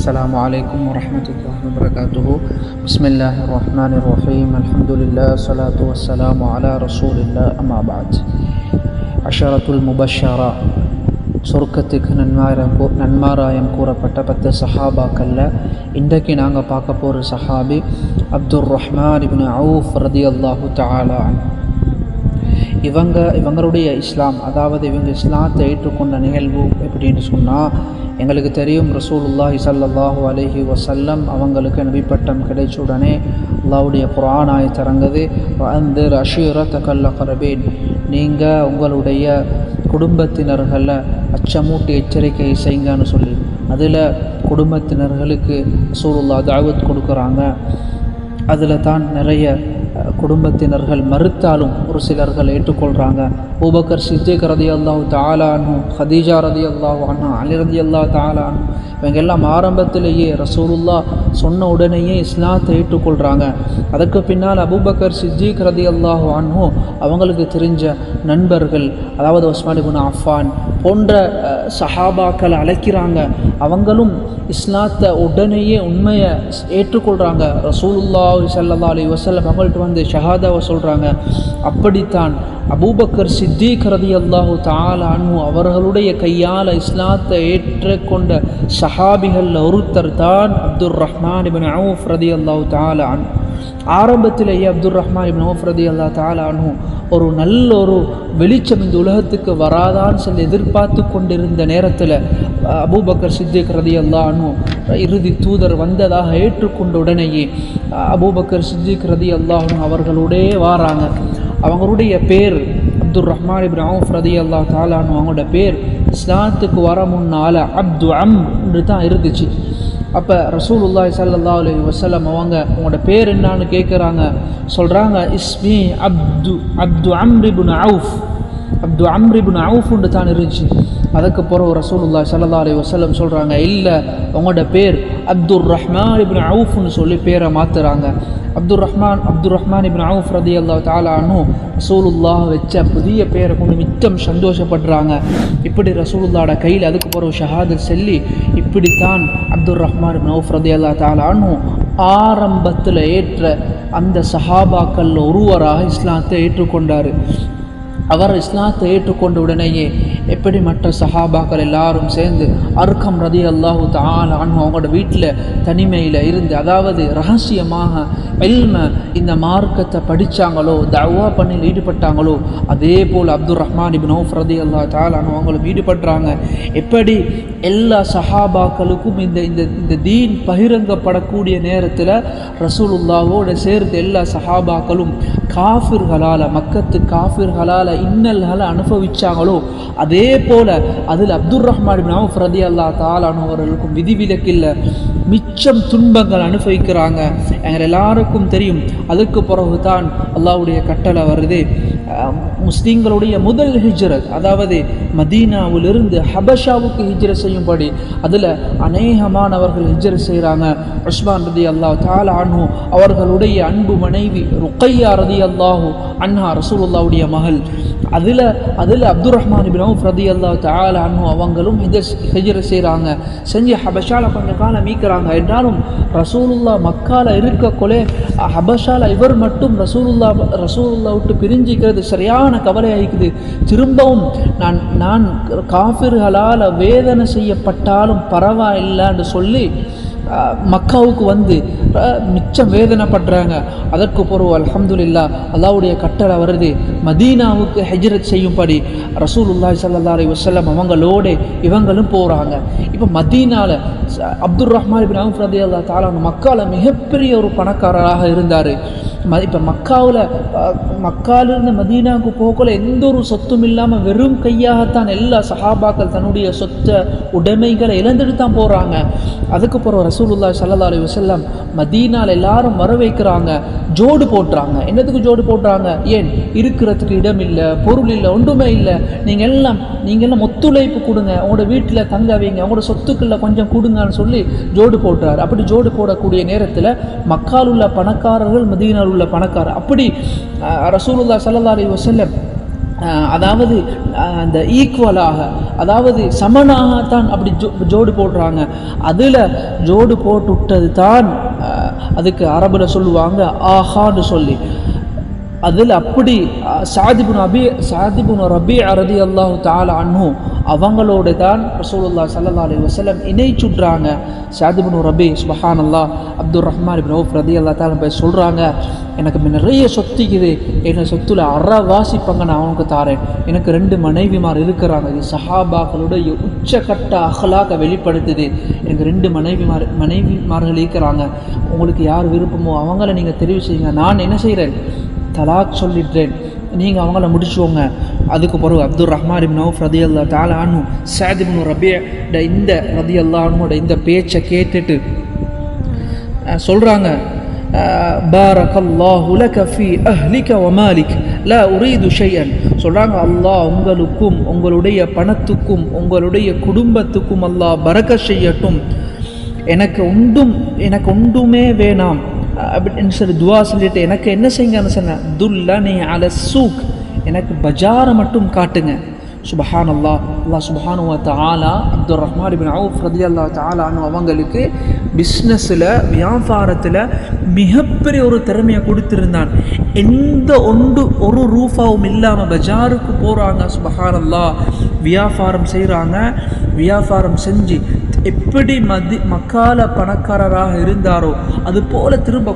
السلام عليكم ورحمة الله وبركاته. بسم الله الرحمن الرحيم. الحمد لله والصلاة والسلام على رسول الله. أما بعد. عشرة المبشرة சொர்க்கத்துக்கு நன்மாராயம் கூறப்பட்ட 10 சஹாபாக்கள்ல இன்றைக்கு நாங்கள் பார்க்க போகிற சஹாபி அப்துர் ரஹ்மான் இப்னு அவுஃப் ரதியல்லாஹு தஆலா அன்ஹு. இவங்களுடைய இஸ்லாம், அதாவது இவங்க இஸ்லாத்தை ஏற்றுக்கொண்ட நிகழ்வு எப்படின்னு சொன்னால், எங்களுக்கு தெரியும் ரசூலுல்லாஹி ஸல்லல்லாஹு அலைஹி வஸல்லம் அவங்களுக்கு நபிப்பட்டம் கிடைச்ச உடனே அல்லாஹ்வுடைய குர்ஆன் ஆயத் இறங்குது, வஅன்திர் அஷீரத்தகல் அக்ரபீன், நீங்கள் உங்களுடைய குடும்பத்தினர்களை அச்சமூட்டி எச்சரிக்கை செய்யுங்கன்னு சொல்லி அதில் குடும்பத்தினர்களுக்கு ரசூலுல்லாஹ் தாவத் கொடுக்குறாங்க. அதில் தான் நிறைய குடும்பத்தினர்கள் மறுத்தாலும் ஒரு சிலர்கள் ஏற்றுக்கொள்கிறாங்க. அபூபக்கர் சித்திக் ரலியல்லாஹு தஆலா அன்ஹு, ஹதீஜா ரலியல்லாஹு அன்ஹா, அலி ரலியல்லாஹு தஆலா அன்ஹு, இவங்க எல்லாம் ஆரம்பத்திலேயே ரசூலுல்லாஹ் சொன்ன உடனேயே இஸ்லாத்தை ஏற்றுக்கொள்கிறாங்க. அதற்கு பின்னால் அபூபக்கர் சித்திக் ரலியல்லாஹு அன்ஹு அவங்களுக்கு தெரிஞ்ச நண்பர்கள், அதாவது உஸ்மான் இப்னு அஃபான் போன்ற சஹாபாக்களை அழைக்கிறாங்க. அவங்களும் இஸ்லாத்தை உடனேயே உண்மையை ஏற்றுக்கொள்கிறாங்க. ரசூலுல்லாஹி ஸல்லல்லாஹு அலைஹி வஸல்லம் அவங்கள்ட்ட வந்து ஷஹாதாவை சொல்கிறாங்க. அப்படித்தான் அபூபக்கர் சித்திக் ரலியல்லாஹு தஆலா அன்ஹு அவர்களுடைய கையால் இஸ்லாத்தை ஏற்றுக்கொண்ட சஹாபிகளில் ஒருத்தர் தான் அப்துர் ரஹ்மான் இப்னு அவுஃப் ரலியல்லாஹு தஆலா அன்ஹு. ஆரம்பத்திலேயே அப்துர் ரஹ்மான் இப்னு அவுஃப் ரலியல்லாஹு தஆலா அன்ஹு ஒரு நல்ல ஒரு வெளிச்சம் இந்த உலகத்துக்கு வராதான்னு சொல்லி எதிர்பார்த்து கொண்டிருந்த நேரத்தில் அபூபக்கர் சித்திக் ரலியல்லாஹு அன்ஹு இறுதி தூதர் வந்ததாக ஏற்றுக்கொண்ட உடனேயே அபூபக்கர் சித்திக் ரலியல்லாஹு அன்ஹு அவர்களுடைய வாராங்க. அவங்களுடைய பேர் அப்துர் ரஹ்மான் இப்னு அவுஃப் ரலியல்லாஹு தஆலா அன்ஹு. அவங்களோட பேர் இஸ்லாத்துக்கு வர முன்னால் அப்து அம்ரு தான் இருந்துச்சு. அப்போ ரசூலுல்லாஹி ஸல்லல்லாஹு அலைஹி வஸல்லம் அவங்க உங்களோட பேர் என்னான்னு கேட்குறாங்க. சொல்கிறாங்க, இஸ்மி அப்து அம்ர் இப்னு அவுஃப், அப்து அம்ர் இப்னு அவுஃப்னு தான் இருந்துச்சு. அதுக்கு பிறகு ரசூலுல்லாஹி ஸல்லல்லாஹு அலைஹி வஸல்லம் சொல்கிறாங்க, இல்லை உங்களோட பேர் அப்துர் ரஹ்மான் இப்னு அவுஃப்னு சொல்லி பேரை மாற்றுறாங்க. அப்துர் ரஹ்மான் இப்னு அவுஃப் ரலியல்லாஹு தஆலா அன்ஹு ரசூலுல்லாஹ் வச்ச புதிய பேரை கொண்டு மிச்சம் சந்தோஷப்படுறாங்க. இப்படி ரசூலுல்லாஹோட கையில் அதுக்கு பிறகு ஷஹாதத் சொல்லி இப்படித்தான் அப்துர் ரஹ்மான் இப்னு அவுஃப் ரலியல்லாஹு தஆலா அன்ஹு ஆரம்பத்தில் ஏற்ற அந்த சஹாபாக்களில் ஒருவராக இஸ்லாத்தை ஏற்றுக்கொண்டார். அவர் இஸ்லாத்தை ஏற்றுக்கொண்ட உடனேயே எப்படி மற்ற சஹாபாக்கள் எல்லாரும் சேர்ந்து அர்கம் ரலியல்லாஹு தஆலா அன்ஹு அவங்களோட வீட்டில் தனிமையில் இருந்து, அதாவது ரகசியமாக இந்த மார்க்கத்தை படித்தாங்களோ, தஅவா பண்ணில் ஈடுபட்டாங்களோ, அதே போல் அப்துர் ரஹ்மான் இப்னு அவுஃப் ரலியல்லாஹு தஆலா அன்ஹு அவங்களும் ஈடுபடுறாங்க. எப்படி எல்லா சஹாபாக்களுக்கும் இந்த தீன் பகிரங்கப்படக்கூடிய நேரத்தில் ரசூலுல்லாஹோடு சேர்ந்து எல்லா சஹாபாக்களும் காஃபிர்களால், மக்கத்து காஃபிர்களால் இன்னல்களை அனுபவிச்சாங்களோ, அதே போல் அதில் அப்துர் ரஹ்மான் இப்னு அவுஃப் ரலியல்லாஹு தஆலா அன்ஹு அவர்களுக்கும் விதிவிலக்கில்லை, மிச்சம் துன்பங்கள் அனுபவிக்கிறாங்க. எங்கள் எல்லாருக்கும் தெரியும். அதுக்கு பிறகு தான் அல்லாஹ்வுடைய கட்டளை வருது. முஸ்லீம்களுடைய முதல் ஹிஜ்ரத், அதாவது மதீனாவிலிருந்து ஹபஷாவுக்கு ஹிஜ்ரத் செய்யும்படி அதில் அநேகமானவர்கள் ஹிஜ்ரத் செய்கிறாங்க. உஸ்மான் ரலியல்லாஹு தஆலா அன்ஹு அவர்களுடைய அன்பு மனைவி ருக்கையா ரலியல்லாஹு அன்ஹா ரசூலுல்லாஹ்வுடைய மகள், அதில் அப்துர் ரஹ்மான் இப்னு அவுஃப் ரலியல்லாஹு தஆலா அன்ஹு அவங்களும் ஹிஜ்ரத் செய்கிறாங்க. செஞ்சு ஹபஷால கொஞ்ச காலம் மீக்கிறாங்க. என்றாலும் ரசூலுல்லாஹ் மக்கால இருக்கக்கொலே ஹபஷால இவர் மட்டும் ரசூலுல்லாஹ் விட்டு பிரிஞ்சிக்கிறது சரியான கவலையாகிக்குது. திரும்பவும் நான் காஃபிர்களால் வேதனை செய்யப்பட்டாலும் பரவாயில்லைன்னு சொல்லி மக்காவுக்கு வந்து மிச்சம் வேதனைப்படுறாங்க. அதற்கு பிறகு அல்ஹம்துலில்லாஹ் அல்லாஹ்வுடைய கட்டளை வருது, மதீனாவுக்கு ஹிஜ்ரத் செய்யும்படி ரசூலுல்லாஹி ஸல்லல்லாஹு அலைஹி வஸல்லம் அவங்களோடு இவங்களும் போகிறாங்க. இப்போ மதீனாவில் அப்துர் ரஹ்மான் இப்னு அவுஃப் ரலியல்லாஹு தஆலா மக்காவில் மிகப்பெரிய ஒரு பணக்காரராக இருந்தார். இப்போ மக்காலிருந்து மதீனாவுக்கு போகல எந்த ஒரு சொத்தும் இல்லாமல் வெறும் கையாகத்தான் எல்லா சஹாபாக்கள் தன்னுடைய சொத்தை உடைமைகளை இழந்துட்டு தான் போகிறாங்க. அதுக்கு பிறகு ரசூலுல்லாஹி ஸல்லல்லாஹு அலைஹி வஸல்லம் மதீனாவில் எல்லாரும் வர வைக்கிறாங்க. ஜோடு போட்டுறாங்க. என்னத்துக்கு ஜோடு போட்டுறாங்க? ஏன் இருக்கிறதுக்கு இடம் இல்லை, பொருள் இல்லை, ஒன்றுமே இல்லை, நீங்கள் எல்லாம் ஒத்துழைப்பு கொடுங்க, உங்களோட வீட்டில் தங்க வைங்க, உங்களோட சொத்துக்களில் கொஞ்சம் கொடுங்கன்னு சொல்லி ஜோடு போட்டுறாரு. அப்படி ஜோடு போடக்கூடிய நேரத்தில் மக்கால் உள்ள பணக்காரர்கள், மதீனாவில் உள்ள பணக்காரர், அப்படி ரசூலுல்லாஹி ஸல்லல்லாஹு அலைஹி வஸல்லம் அதாவது அந்த ஈக்குவலாக, அதாவது சமனாகத்தான் அப்படி ஜோடு போடுறாங்க. அதில் ஜோடு போட்டு விட்டது தான் அதுக்கு அரபில் சொல்லுவாங்க ஆஹான்னு சொல்லி. அதில் அப்படி சாதிபுன் ரபி ரலியல்லாஹு தஆலா அன்ஹு அவங்களோட தான் ரசூலுல்லாஹி ஸல்லல்லாஹு அலைஹி வஸல்லம் இணைச்சுட்றாங்க. சாதிபுன் ரபி சுப்ஹானல்லாஹ் அப்துர் ரஹ்மான் இப்னு அவுஃப் ரலியல்லாஹு தஆலா போய் சொல்கிறாங்க, எனக்கு நிறைய சொத்துக்குது, என்ன சொத்துல அறவாசி பங்கு நான் அவனுக்கு தாரேன். எனக்கு 2 மனைவிமார் இருக்கிறாங்க. இது சஹாபாக்களுடைய உச்சக்கட்ட அஹ்லாக வெளிப்படுத்துது. எனக்கு 2 மனைவிமார்கள் இருக்கிறாங்க. உங்களுக்கு யார் விருப்பமோ அவங்கள நீங்கள் தெரிவு செய்யுங்க. நான் என்ன செய்கிறேன், தலாக் சொல்லிடுறேன், நீங்கள் அவங்கள முடிச்சுவோங்க. அதுக்கு பிறகு அப்துர் ரஹ்மான் இப்னு அவுஃப் ரலியல்லாஹு தஆலா அன்ஹு ஸஅத் இப்னு ரபீஅ இந்த ரலியல்லாஹு அன்ஹுவோட இந்த பேச்சை கேட்டுட்டு சொல்கிறாங்க, பாரக்கல்லாஹு லக ஃபீ அஹ்லிக வ மாலிக் லா உரீது ஷைஅன். சொல்கிறாங்க, அல்லாஹ் உங்களுக்கும் உங்களுடைய பணத்துக்கும் உங்களுடைய குடும்பத்துக்கும் அல்லாஹ் பரக்கத் செய்யட்டும். எனக்கு ஒன்றுமே வேணாம் அப்படின்னு சொல்லி துவா சொல்லிட்டு எனக்கு என்ன செய்யுங்கன்னு சொன்னேன், துல்லனி அல சூக், எனக்கு பஜாரை மட்டும் காட்டுங்க. சுப்ஹானல்லாஹ். அல்லாஹ் சுப்ஹானஹு வ தஆலா அப்துர் ரஹ்மான் இப்னு அவுஃப் ரலியல்லாஹு தஆலா அன்ஹு அவங்களுக்கு பிஸ்னஸில் வியாபாரத்தில் மிகப்பெரிய ஒரு திறமையை கொடுத்துருந்தான். எந்த ஒரு ரூபாவும் இல்லாமல் பஜாருக்கு போகிறாங்க. சுப்ஹானல்லாஹ். வியாபாரம் செய்கிறாங்க. வியாபாரம் செஞ்சு எப்படி மக்கால பணக்காரராக இருந்தாரோ அது போல திரும்ப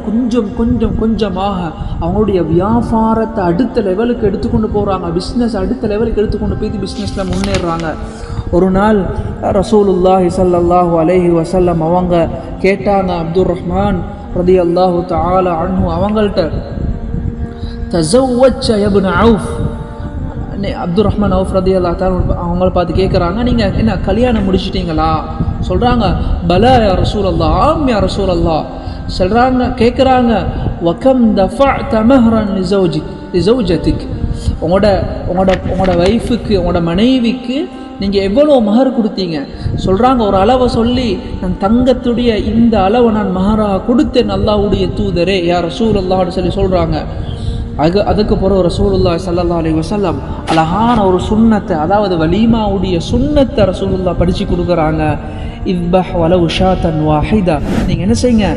கொஞ்சமாக அவங்களுடைய வியாபாரத்தை அடுத்த லெவலுக்கு எடுத்துக்கொண்டு போகிறாங்க. பிஸ்னஸ் அடுத்த லெவலுக்கு எடுத்துக்கொண்டு போய் பிஸ்னஸில் முன்னேறாங்க. ஒரு நாள் ரசூலுல்லாஹி ஸல்லல்லாஹு அலைஹி வஸல்லம் அவங்க கேட்டாங்க அப்துர் ரஹ்மான் ரலியல்லாஹு தஆலா அன்ஹு அவங்கள்ட்ட, தஸவ்வஜ்ஸ இப்னு அவுஃப், அப்துர் ரஹ்மான் அவுஃப் ரலியல்லாஹு தஆலா அவங்கள பார்த்து கேட்குறாங்க, நீங்கள் என்ன கல்யாணம் முடிச்சிட்டிங்களா? சொல்கிறாங்க, பலா யா ரசூலல்லாஹ், ஆம் யா ரசூலல்லாஹ். சொல்கிறாங்க, கேட்குறாங்க, வகம் தஃபஅத மஹ்ரன் லிஸௌஜதிக், உங்களோட வைஃபுக்கு, உங்களோட மனைவிக்கு நீங்கள் எவ்வளோ மஹர் கொடுத்தீங்க? சொல்கிறாங்க, ஒரு அளவை சொல்லி, நான் தங்கத்துடைய இந்த அளவை நான் மஹராக கொடுத்தேன் அல்லாஹ்வுடைய தூதரே யா ரசூலல்லாஹ்னு சொல்லி சொல்கிறாங்க. அதுக்கு பிறகு ரசூலுல்லாஹி ஸல்லல்லாஹு அலைஹி வஸல்லம் அழகான ஒரு சுன்னத்தை, அதாவது வலீமாவுடைய சுன்னத்தை ரசூலுல்லாஹ் படித்து கொடுக்குறாங்க. இத்பஹ் வலவு ஷாத்தன் வாஹிதா, நீங்கள் என்ன செய்யுங்க,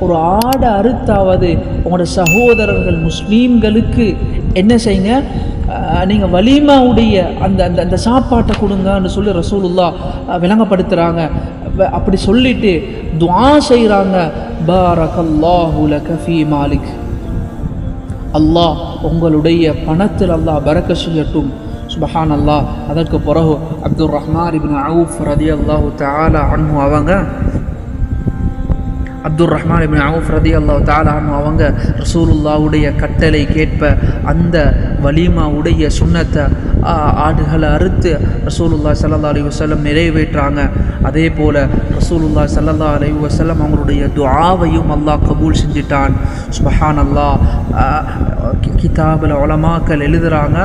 ஒரு ஆடை அறுத்தாவது உங்களோட சகோதரர்கள் முஸ்லீம்களுக்கு என்ன செய்யுங்க, நீங்கள் வலீமாவுடைய அந்த அந்த அந்த சாப்பாட்டை கொடுங்கன்னு சொல்லி ரசூலுல்லாஹ் விளங்கப்படுத்துகிறாங்க. அப்படி சொல்லிட்டு துஆ செய்கிறாங்க, பாரக்கல்லாஹு லக ஃபீ மாலிக், அல்லாஹ் உங்களுடைய பணத்தில் அல்லாஹ் பரக்கத் செய்யட்டும். சுப்ஹானல்லாஹ். அதற்கு பிறகு அப்துர் ரஹ்மான் இப்னு அவுஃப் ரலியல்லாஹு தஆலா அன்ஹு அவங்க அப்துர் ரஹ்மான் இப்னு அவுஃப் ரலியல்லாஹு தஆலா அன்ஹு அவங்க ரசூலுல்லாஹ்வுடைய கட்டளை கேட்ப அந்த வலீமாவுடைய சுன்னத்தை ஆடுகளை அறுத்து ரசூலுல்லாஹி ஸல்லல்லாஹு அலைஹி வஸல்லம் நிறைவேற்றாங்க. அதே போல் ரசூலுல்லாஹி ஸல்லல்லாஹு அலைஹி வஸல்லம் அவங்களுடைய துஆவையும் அல்லாஹ் கபூல் செஞ்சிட்டான். சுப்ஹானல்லாஹ். கிதாபில் உலமாக்கள் எழுதுகிறாங்க,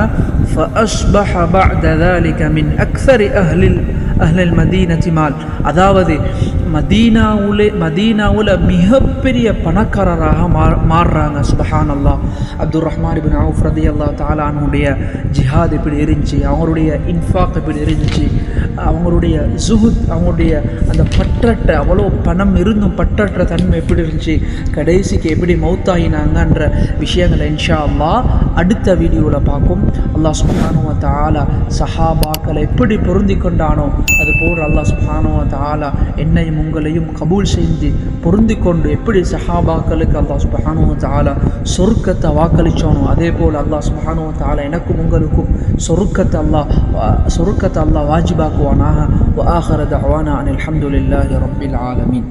ஃபஅஸ்பஹ பஅத ذلك من أكثر أهل المدينة மால், அதாவது மதீனாவில் மிகப்பெரிய பணக்காரராக மாறுறாங்க. சுப்ஹானல்லாஹ். அப்துர் ரஹ்மான் இப்னு அவுஃப் ரலியல்லாஹு தஆலா அன்ஹுடைய ஜிஹாத் எப்படி இருந்துச்சு, அவங்களுடைய இன்ஃபாக் எப்படி இருந்துச்சு, அவங்களுடைய ஜுஹுத், அவங்களுடைய அந்த பற்றற்ற, அவ்வளோ பணம் இருந்தும் பற்றற்ற தன்மை எப்படி இருந்துச்சு, கடைசிக்கு எப்படி மௌத்தாயினாங்கன்ற விஷயங்களை இன்ஷா அல்லாஹ் அடுத்த வீடியோவில் பார்க்கும். அல்லாஹ் சுப்ஹானஹு வ தஆலா சஹாபாக்களை எப்படி பொருந்தி கொண்டானோ அதுபோல் அல்லாஹ் சுப்ஹானஹு வ தஆலா என்னையும் உங்களையும் கபூல் செய்து பொருந்தி கொண்டு எப்படி சஹாபாக்களுக்கு அல்லாஹ் சுப்ஹானஹு வ தஆலா சொர்க்கத்தை வாக்களிச்சானோ அதே போல் அல்லாஹ் சுப்ஹானஹு வ தஆலா எனக்கும் உங்களுக்கும் சொர்க்கத்தை அல்லாஹ் வாஜிபாக்குவானாக. வ ஆகிரு தஅவானா அனில் ஹம்துலில்லாஹி ரப்பில் ஆலமீன்.